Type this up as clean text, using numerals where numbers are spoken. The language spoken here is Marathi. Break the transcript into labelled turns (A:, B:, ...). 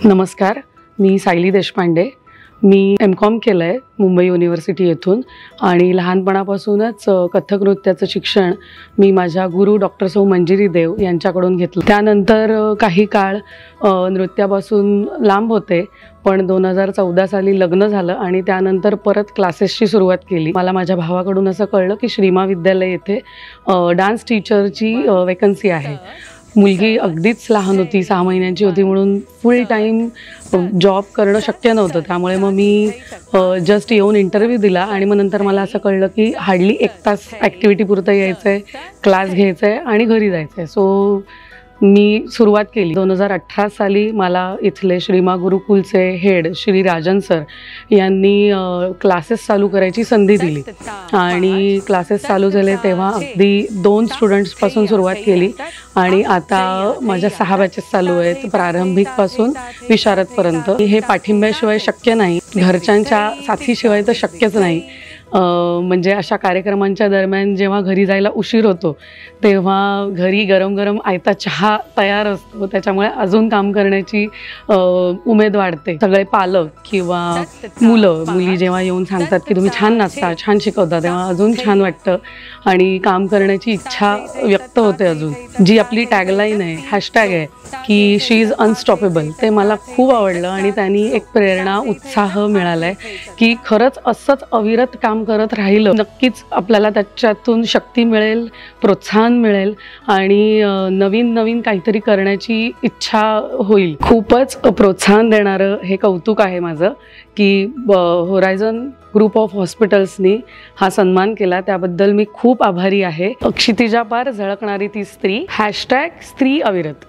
A: नमस्कार, मी सायली देशपांडे. मी एम.कॉम केलं आहे मुंबई युनिव्हर्सिटी येथून आणि लहानपणापासूनच कथ्थक नृत्याचं शिक्षण मी माझ्या गुरु डॉक्टर सौ मंजिरी देव यांच्याकडून घेतलं. त्यानंतर काही काळ नृत्यापासून लांब होते, पण 2014 साली लग्न झालं आणि त्यानंतर परत क्लासेसची सुरुवात केली. मला माझ्या भावाकडून असं कळलं की श्रीमा विद्यालय येथे डान्स टीचरची वॅकन्सी आहे. मुलगी अगदीच लहान होती, 6 महिन्यांची होती, म्हणून फुल टाईम जॉब करणं शक्य नव्हतं. त्यामुळे मग मी जस्ट येऊन इंटरव्ह्यू दिला आणि मग नंतर मला असं कळलं की हार्डली 1 तास ॲक्टिव्हिटीपुरतं यायचं आहे, क्लास घ्यायचं आहे आणि घरी जायचं आहे. सो मी सुरुवात केली. 2018 साली मला इथले श्रीमा गुरुकुलचे हेड श्री राजन सर यांनी क्लासेस चालू करायची संधी दिली आणि क्लासेस चालू झाले तेव्हा अगदी 2 स्टुडंट्सपासून सुरुवात केली आणि आता माझ्या 6 बॅचेस चालू आहेत, प्रारंभिकपासून विशारदपर्यंत. हे पाठिंब्याशिवाय शक्य नाही, घरच्यांच्या साथीशिवाय तर शक्यच नाही. म्हणजे अशा कार्यक्रमांच्या दरम्यान जेव्हा घरी जायला उशीर होतो तेव्हा घरी गरम गरम आयता चहा तयार असतो, त्याच्यामुळे अजून काम करण्याची उमेद वाढते. सगळे पालक किंवा मुली जेव्हा येऊन सांगतात की तुम्ही छान नाचता, छान शिकवता, तेव्हा अजून छान वाटतं आणि काम करण्याची इच्छा व्यक्त होते. अजून जी आपली टॅगलाईन आहे, हॅशटॅग आहे की शी इज अनस्टॉपेबल, ते मला खूप आवडलं आणि त्यांनी एक प्रेरणा, उत्साह मिळाला आहे की खरंच असंच अविरत काम करत राहिलं नक्कीच आपल्याला त्याच्यातून शक्ती मिळेल, प्रोत्साहन मिळेल आणि नवीन नवीन काहीतरी करण्याची इच्छा होईल. खूपच प्रोत्साहन देणारं हे कौतुक आहे माझं की होरायझन ग्रुप ऑफ हॉस्पिटल्सनी हा सन्मान केला, त्याबद्दल मी खूप आभारी आहे. क्षितिजापार झळकणारी ती स्त्री, हॅशटॅग स्त्री अविरत.